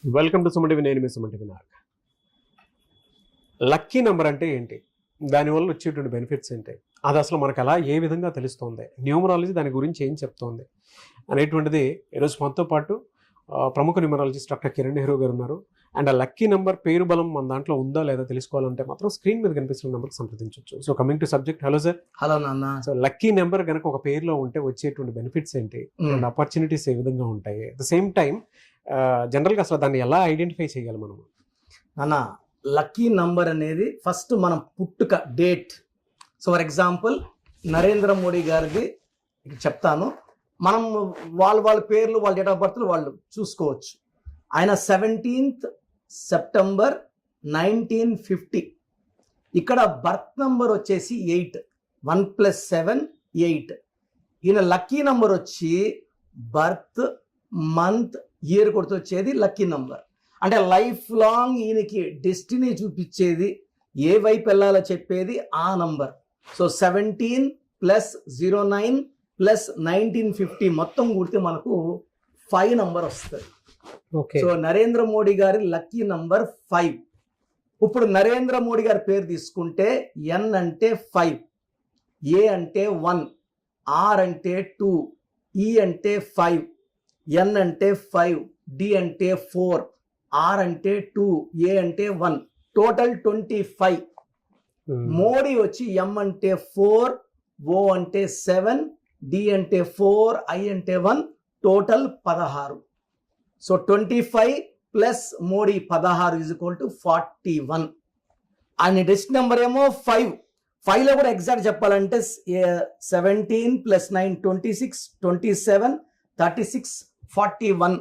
Welcome to Suman నేను మీ Suman Vinayak. Lucky number అంటే ఏంటి, దానివల్ల వచ్చేటువంటి బెనిఫిట్స్ ఏంటి, అది అసలు మనకు అలా ఏ విధంగా తెలుస్తుంది, న్యూమరాలజీ దాని గురించి ఏం చెప్తోంది అనేటువంటిది ఈరోజు మనతో పాటు ప్రముఖ న్యూమరాలజిస్ట్ డాక్టర్ కిరణ్ నెహ్రూ గారు ఉన్నారు. అండ్ ఆ లక్కీ నెంబర్ పేరు బలం మన దాంట్లో ఉందా లేదా తెలుసుకోవాలంటే మాత్రం స్క్రీన్ మీద కనిపిస్తున్న నెంబర్కి సంప్రదించవచ్చు. So coming to subject, hello sir. Hello నాన్న. సో లక్కీ నెంబర్ కనుక ఒక పేరులో ఉంటే వచ్చేటువంటి బెనిఫిట్స్ ఏంటి అండ్ ఆపర్చునిటీస్ ఏ విధంగా ఉంటాయి, అట్ ద సేమ్ టైం జనరల్గా అసలు దాన్ని ఎలా ఐడెంటిఫై చేయాలి మనం? నాన్న, లక్కీ నంబర్ అనేది ఫస్ట్ మనం పుట్టుక date. So for example Narendra Modi గారిది చెప్తాను. మనం వాళ్ళ పేర్లు, వాళ్ళ డేట్ ఆఫ్ బర్త్లు వాళ్ళు చూసుకోవచ్చు. ఆయన 17th సెప్టెంబర్ 1950. ఇక్కడ బర్త్ నంబర్ వచ్చేసి 8, 1 + 7 8. ఈయన లక్కీ నంబర్ వచ్చి బర్త్, మంత్, ఇయర్ గుర్తొచ్చేది లక్కీ నంబర్. అంటే లైఫ్ లాంగ్ ఈయనకి డెస్టినీ చూపించేది, ఏ వైపు వెళ్ళాలో చెప్పేది ఆ నంబర్. సో 17 + 09 + 1950 మొత్తం కూడితే మనకు 5 నంబర్ వస్తుంది. సో నరేంద్ర మోడీ గారి లక్కీ నంబర్ 5. ఇప్పుడు నరేంద్ర మోడీ గారి పేరు తీసుకుంటే ఎన్ అంటే 5, ఏ అంటే 1, ఆర్ అంటే 2, ఈ అంటే 5, ఎన్ అంటే 5, డి అంటే 4, ఆర్ అంటే 2, ఏ అంటే 1, టోటల్ 25. మోడీ వచ్చి ఎం అంటే 4, ఓ అంటే 7, డి అంటే 4, ఐ అంటే 1, టోటల్ 16. సో 25 + మోడీ 16 = 41. ఆయన డెస్ట్ నెంబర్ ఏమో 5. 5లో కూడా ఎగ్జాక్ట్ చెప్పాలంటే 17 + 9 26, 27, 36, 41.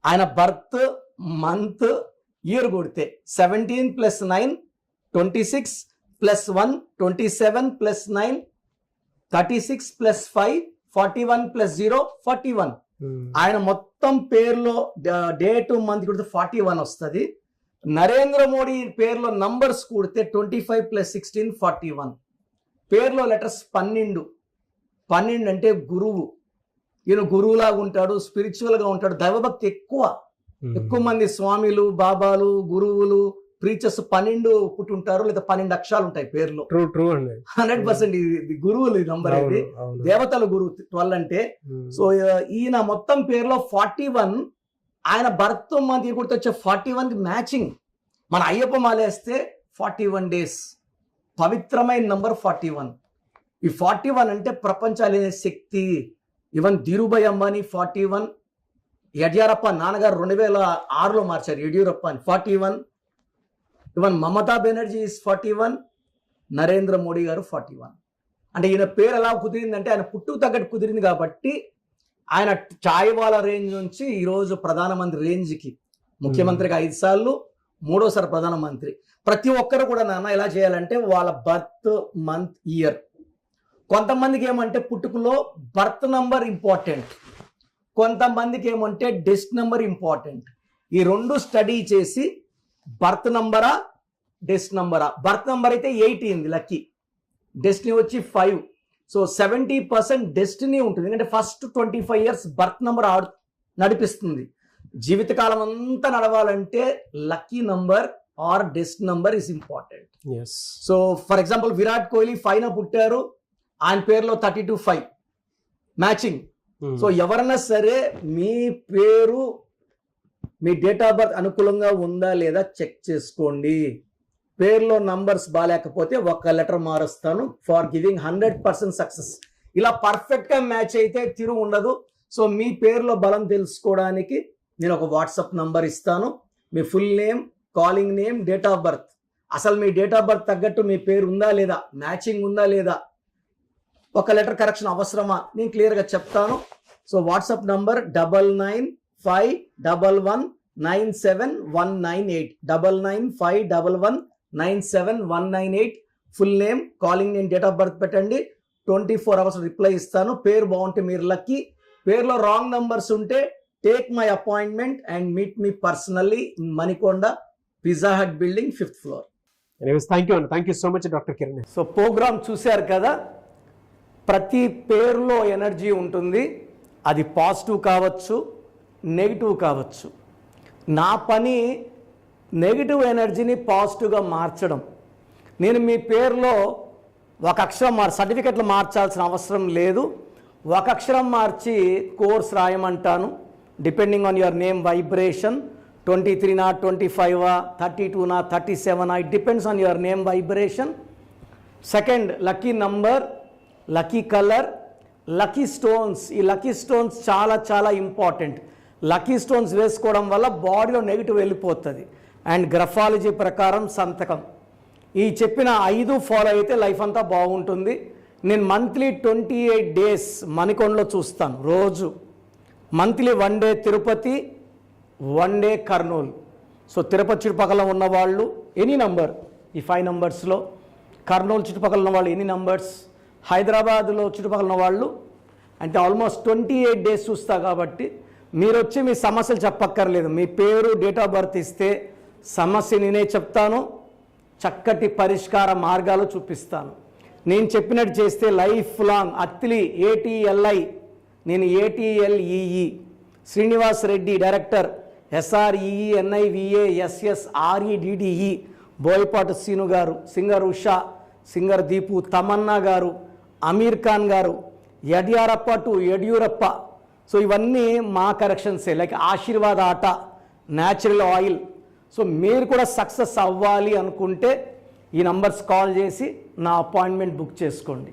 ఆయన బర్త్, మంత్, ఇయర్ కొడితే 17 + 9 26 + 1 27 + 9 36 + 5 41 + 0 41. ఆయన మొత్తం పేరులో డేట్, మంత్ కొడితే 41 వస్తుంది. నరేంద్ర మోడీ పేరులో నంబర్స్ కూడితే 25 + 16 41. పేరులో లెటర్స్ 12 అంటే గురువు. ఈయన గురువులాగా ఉంటాడు, స్పిరిచువల్గా ఉంటాడు, దైవభక్తి ఎక్కువ మంది స్వామిలు, బాబాలు, గురువులు, ప్రీచర్స్ 12 పుట్టుంటారు, లేదా 12 అక్షరాలు ఉంటాయి పేరులో. 100% ఇది గురువులు నంబర్. ఇది దేవతల గురువు 12 అంటే. సో ఈయన మొత్తం పేరులో 41. ఆయన బర్త్ మంత్ గుర్తొచ్చే 41కి మ్యాచింగ్. మన అయ్యప్ప మాలేస్తే 41 days, పవిత్రమైన నంబర్ 41. ఈ 41 అంటే ప్రపంచాలు అనే శక్తి. ఈవెన్ ధీరుభాయ్ అంబానీ 41, యడ్యూరప్ప నాన్నగారు 2006లో మార్చారు యడ్యూరప్ప అని 41, ఈవెన్ మమతా బెనర్జీ ఇస్ 41, నరేంద్ర మోడీ గారు 41. అంటే ఈయన పేరు ఎలా కుదిరిందంటే ఆయన పుట్టుకు తగ్గట్టు కుదిరింది కాబట్టి ఆయన చాయ్వాలా రేంజ్ నుంచి ఈరోజు ప్రధానమంత్రి రేంజ్కి, ముఖ్యమంత్రిగా 5 సార్లు, 3వసారి ప్రధానమంత్రి. ప్రతి ఒక్కరు కూడా నాన్న ఎలా చేయాలంటే వాళ్ళ బర్త్, మంత్, ఇయర్. కొంతమందికి ఏమంటే పుట్టుకలో బర్త్ నంబర్ ఇంపార్టెంట్, కొంతమందికి ఏమంటే డెస్ట్ నెంబర్ ఇంపార్టెంట్. ఈ 2 స్టడీ చేసి బర్త్ నంబరా, డెస్ట్ నంబరా. బర్త్ నంబర్ అయితే 18 లక్కీ, డెస్టినీ వచ్చి 5. సో 70% డెస్టినీ ఉంటుంది. ఎందుకంటే ఫస్ట్ 25 years బర్త్ నంబర్ నడిపిస్తుంది. జీవితకాలం అంతా నడవాలంటే lucky number or destiny number is important. So for example Virat Kohli 5న పుట్టారు, ఆయన పేరులో 32-5 మ్యాచింగ్. సో ఎవరన్నా సరే మీ పేరు, మీ డేట్ ఆఫ్ బర్త్ అనుకూలంగా ఉందా లేదా చెక్ చేసుకోండి. పేరులో నంబర్స్ బాగాలేకపోతే ఒక లెటర్ మారుస్తాను ఫర్ గివింగ్ 100% సక్సెస్. ఇలా పర్ఫెక్ట్గా మ్యాచ్ అయితే తిరుగు ఉండదు. సో మీ పేరులో బలం తెలుసుకోవడానికి నేను ఒక వాట్సాప్ నంబర్ ఇస్తాను. మీ full name, calling name, date of birth, అసలు మీ డేట్ ఆఫ్ బర్త్ తగ్గట్టు మీ పేరు ఉందా లేదా, మ్యాచింగ్ ఉందా లేదా, ఒక లెటర్ కరెక్షన్ అవసరమా, నేను క్లియర్గా చెప్తాను. So WhatsApp number 9951197198, 9951197198. Full name, calling name, date of birth పెట్టండి. 24 hours రిప్లై ఇస్తాను. పేరు బాగుంటే మీరు లక్కీ. పేరులో రాంగ్ నంబర్స్ ఉంటే take my appointment and meet me personally in Manikonda, pizza hut building, 5th floor. Thank you so much doctor Kiran. So programme చూశారు కదా, ప్రతి పేరులో ఎనర్జీ ఉంటుంది. అది పాజిటివ్ కావచ్చు, నెగిటివ్ కావచ్చు. నా పని నెగిటివ్ ఎనర్జీని పాజిటివ్గా మార్చడం. నేను మీ పేరులో ఒక అక్షరం సర్టిఫికెట్లు మార్చాల్సిన అవసరం లేదు. ఒక అక్షరం మార్చి కోర్స్ రాయమంటాను. Depending on your name vibration 23 25 32 37 it depends on your name vibration. Second, lucky number, lucky colour, lucky stones. ఈ లక్కీ స్టోన్స్ చాలా చాలా ఇంపార్టెంట్. లక్కీ స్టోన్స్ వేసుకోవడం వల్ల బాడీలో నెగిటివ్ వెళ్ళిపోతుంది. అండ్ గ్రఫాలజీ ప్రకారం సంతకం. ఈ చెప్పిన 5 ఫాలో అయితే లైఫ్ అంతా బాగుంటుంది. నేను మంత్లీ 28 డేస్ మణికొండలో చూస్తాను రోజు. Monthly 1 day Tirupati, 1 day Kurnool. So Tirupati చుట్టుపక్కల ఉన్నవాళ్ళు ఎనీ నంబర్, ఈ 5 నంబర్స్లో, కర్నూలు చుట్టుపక్కల ఉన్న వాళ్ళు ఎనీ నంబర్స్, హైదరాబాద్లో చుట్టుపక్కల ఉన్న వాళ్ళు, అంటే ఆల్మోస్ట్ 28 డేస్ చూస్తా. కాబట్టి మీరు వచ్చి మీ సమస్యలు చెప్పక్కర్లేదు. మీ పేరు, డేట్ ఆఫ్ బర్త్ ఇస్తే సమస్య నేనే చెప్తాను, చక్కటి పరిష్కార మార్గాలు చూపిస్తాను. నేను చెప్పినట్టు చేస్తే లైఫ్ లాంగ్. అత్తిలి ATLI, నేను ATLEE, Srinivas Reddy director, SREENIVASSREDDE, Boyapati Seenu గారు, సింగర్ ఉషా, సింగర్ దీపు, తమన్నా గారు, అమీర్ ఖాన్ గారు, యడ్యారప్ప టు యడ్యూరప్ప. సో ఇవన్నీ మా కరెక్షన్సే. లైక్ ఆశీర్వాద ఆట, న్యాచురల్ ఆయిల్. సో మీరు కూడా సక్సెస్ అవ్వాలి అనుకుంటే ఈ నంబర్స్ కాల్ చేసి నా అపాయింట్మెంట్ బుక్ చేసుకోండి.